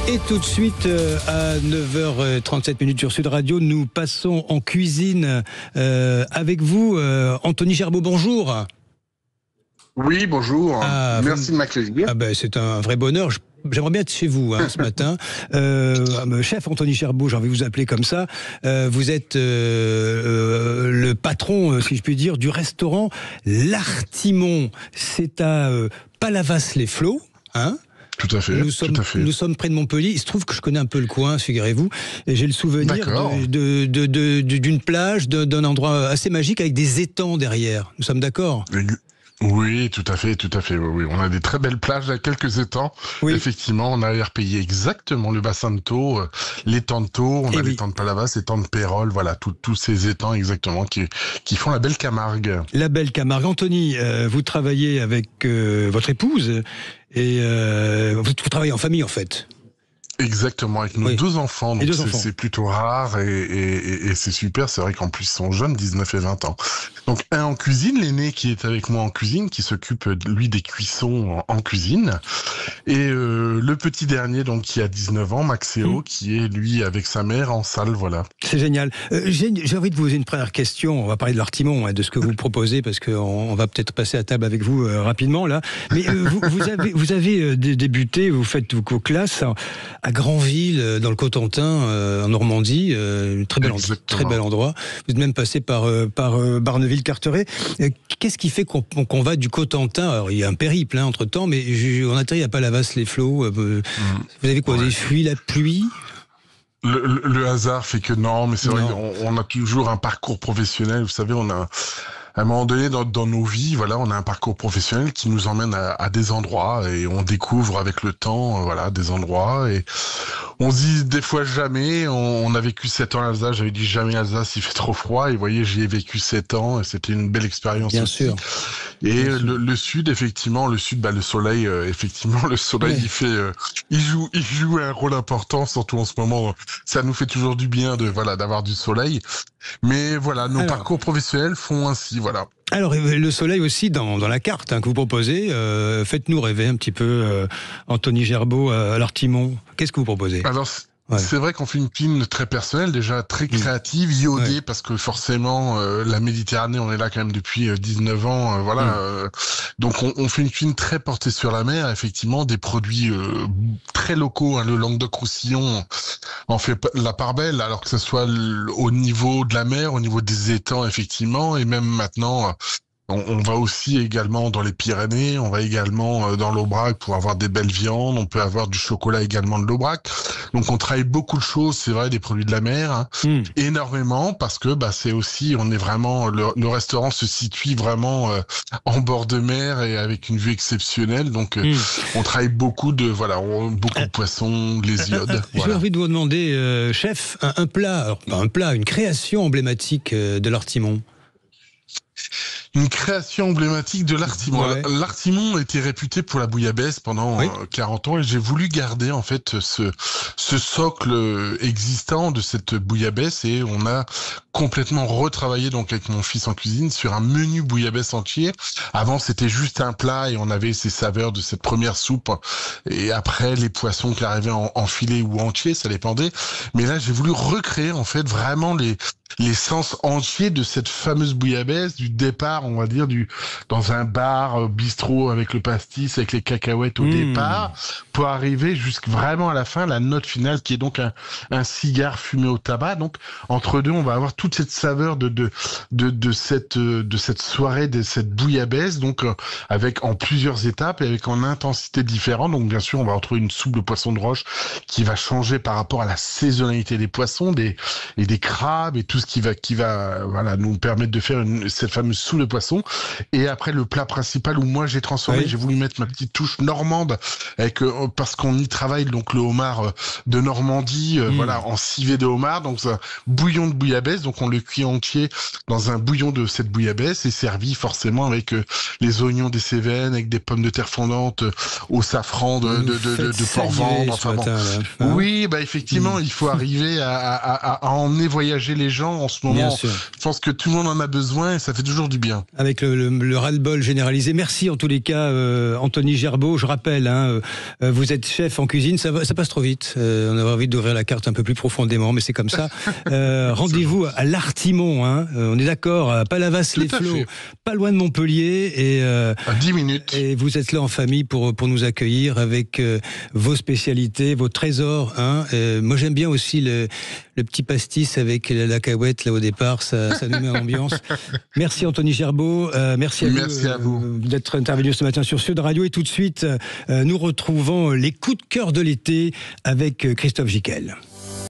Et tout de suite, à 9h37 sur Sud Radio, nous passons en cuisine avec vous. Anthony Gerbeaud, bonjour. Oui, bonjour. Merci de m'accueillir. C'est un vrai bonheur. J'aimerais bien être chez vous ce matin. Chef Anthony Gerbeaud, j'ai envie de vous appeler comme ça. Vous êtes le patron, si je puis dire, du restaurant L'Artimon. C'est à Palavas-les-Flots, hein ? Tout à fait. Nous sommes près de Montpellier. Il se trouve que je connais un peu le coin, figurez-vous. Et j'ai le souvenir d'une plage, d'un endroit assez magique avec des étangs derrière. Nous sommes d'accord ? Oui, tout à fait. Oui. On a des très belles plages, quelques étangs. Oui. Effectivement, on a repayé exactement le bassin de Thau, l'étang de Thau, on a l'étang de Palavas, l'étang de Pérols, voilà, tous ces étangs exactement qui font la belle Camargue. La belle Camargue. Anthony, vous travaillez avec votre épouse et vous travaillez en famille en fait. Exactement, avec nos deux enfants, donc c'est plutôt rare et c'est super, c'est vrai qu'en plus ils sont jeunes, 19 et 20 ans. Donc un en cuisine, l'aîné qui est avec moi en cuisine, qui s'occupe lui des cuissons en cuisine, et le petit dernier donc qui a 19 ans, Maxéo, qui est lui avec sa mère en salle, voilà. C'est génial. J'ai envie de vous poser une première question, on va parler de l'Artimon, de ce que vous proposez, parce qu'on va peut-être passer à table avec vous rapidement là, mais vous avez débuté, vous faites vos classes à Granville, dans le Cotentin, en Normandie, très bel endroit. Vous êtes même passé par Barneville-Carteret. Qu'est-ce qui fait qu'on va du Cotentin? Alors, il y a un périple entre-temps, mais on atterrit à Palavas-les-Flots. Vous avez quoi? Vous avez fui la pluie? Le hasard fait que non, mais c'est vrai qu'on a toujours un parcours professionnel. Vous savez, on a à un moment donné dans nos vies, voilà, on a un parcours professionnel qui nous emmène à des endroits et on découvre avec le temps, voilà, des endroits et on se dit des fois jamais. On a vécu 7 ans à Alsace, j'avais dit jamais Alsace, il fait trop froid et vous voyez, j'y ai vécu 7 ans et c'était une belle expérience aussi. Bien sûr. Et le sud, effectivement, le soleil, effectivement, le soleil, il joue un rôle important, surtout en ce moment. Ça nous fait toujours du bien d'avoir du soleil. Mais voilà, nos parcours professionnels font ainsi, voilà. Alors, le soleil aussi dans la carte que vous proposez. Faites-nous rêver un petit peu, Anthony Gerbeaud, à l'Artimon. Qu'est-ce que vous proposez? Alors, c'est vrai qu'on fait une cuisine très personnelle, déjà très créative, iodée, parce que forcément, la Méditerranée, on est là quand même depuis 19 ans, voilà. Donc, on fait une cuisine très portée sur la mer, effectivement, des produits très locaux. Le Languedoc-Roussillon en fait la part belle, alors que ce soit au niveau de la mer, au niveau des étangs, effectivement, et même maintenant... On va aussi également dans les Pyrénées, on va également dans l'Aubrac pour avoir des belles viandes, on peut avoir du chocolat également de l'Aubrac. Donc on travaille beaucoup de choses, c'est vrai, des produits de la mer, énormément, parce que c'est aussi, on est vraiment, le restaurant se situe vraiment en bord de mer et avec une vue exceptionnelle. Donc on travaille beaucoup de poissons, les iodes. J'ai envie de vous demander, chef, un plat, alors pas un plat, une création emblématique de l'Artimon. Une création emblématique de l'Artimon. Ouais. L'Artimon était réputé pour la bouillabaisse pendant 40 ans et j'ai voulu garder en fait ce socle existant de cette bouillabaisse et on a complètement retravaillé donc avec mon fils en cuisine sur un menu bouillabaisse entier. Avant c'était juste un plat et on avait ces saveurs de cette première soupe et après les poissons qui arrivaient en filet ou entier, ça dépendait. Mais là j'ai voulu recréer en fait vraiment l'essence entière de cette fameuse bouillabaisse du départ, on va dire, dans un bar bistrot avec le pastis, avec les cacahuètes au départ, pour arriver jusqu'à vraiment à la fin, la note finale qui est donc un cigare fumé au tabac. Donc entre deux, on va avoir toute cette saveur de cette soirée, de cette bouillabaisse, donc avec en plusieurs étapes et avec en intensité différente. Donc bien sûr, on va retrouver une soupe de poisson de roche qui va changer par rapport à la saisonnalité des poissons, des crabes et tout ce qui va nous permettre de faire cette fameuse soupe de poisson. Et après le plat principal où moi j'ai transformé, j'ai voulu mettre ma petite touche normande avec parce qu'on y travaille donc le homard de Normandie, en civet de homard, donc c'est un bouillon de bouillabaisse, donc on le cuit entier dans un bouillon de cette bouillabaisse et servi forcément avec les oignons des Cévennes, avec des pommes de terre fondantes au safran de Port-Vendre. Enfin bon. Oui, effectivement, il faut arriver à emmener voyager les gens en ce moment. Je pense que tout le monde en a besoin et ça fait toujours du bien. bien. Avec le ras-le-bol généralisé. Merci en tous les cas, Anthony Gerbeaud. Je rappelle, vous êtes chef en cuisine, ça passe trop vite. On a envie d'ouvrir la carte un peu plus profondément, mais c'est comme ça. Rendez-vous à l'Artimon, on est d'accord, à Palavas-les-Flots, pas loin de Montpellier. Et, à 10 minutes. Et vous êtes là en famille pour nous accueillir avec vos spécialités, vos trésors. Moi j'aime bien aussi le petit pastis avec la cacahuète là au départ, ça nous met en ambiance. Merci Anthony Gerbeaud, merci à vous d'être intervenu ce matin sur Sud Radio. Et tout de suite, nous retrouvons les coups de cœur de l'été avec Christophe Jiquel.